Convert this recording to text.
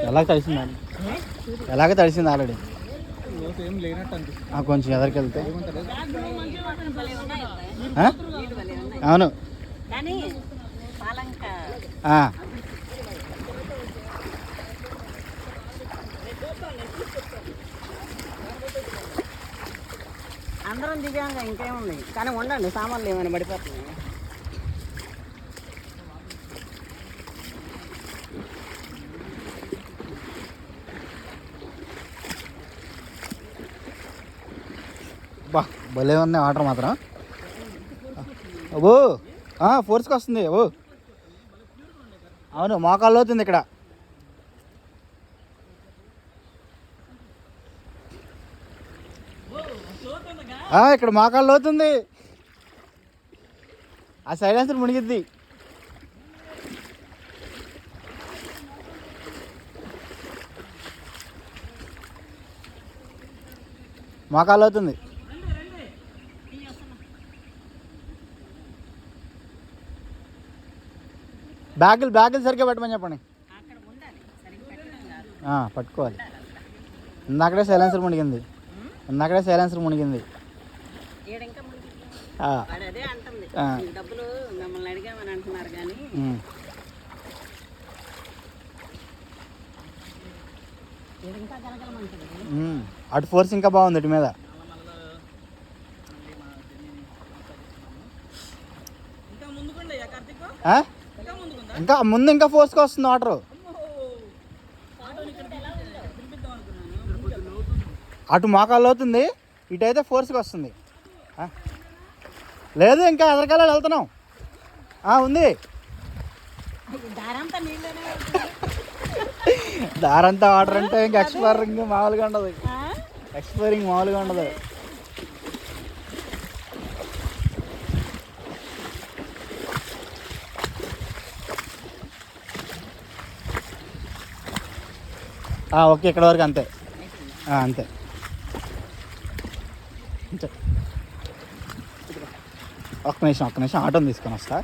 ఎలాగ తడిసింది ఎలాగ తడిసింది ఆల్రెడీ కొంచెం ఎదరికి వెళ్తే అవును అందరం దిగాక ఇంకేముంది కానీ ఉండండి సామాన్లు ఏమైనా పడిపోతున్నాయి. బా భలే ఉన్నాయి వాటర్ మాత్రం. అబ్బో ఫోర్స్కి వస్తుంది. ఓ అవును మోకాళ్ళు అవుతుంది ఇక్కడ. ఇక్కడ మోకాళ్ళు అవుతుంది. ఆ సైలెన్సర్ మునిగిద్ది. మోకాళ్ళు అవుతుంది. బ్యాగులు సరిగ్గా పెట్టమని చెప్పండి. పట్టుకోవాలి. ఇందాకడే సైలెన్సర్ మునిగింది. డబ్బులు మిమ్మల్ని అడిగామని అంటున్నారు కానీ అటు ఫోర్స్ ఇంకా బాగుంది ఇటు మీద. ఇంకా ఫోర్స్గా వస్తుంది వాటర్. అటు మోకాళ్ళు అవుతుంది, ఇటు అయితే ఫోర్స్గా వస్తుంది. లేదు ఇంకా ఎదరికాల వెళ్తున్నాం. ఉంది దారంతా వాటర్ అంటే ఇంకా ఎక్స్పైరింగ్ మామూలుగా ఉండదు. ఓకే ఇక్కడ వరకు అంతే. అంతే ఒక్క నిమిషం ఆటోని తీసుకొని వస్తా.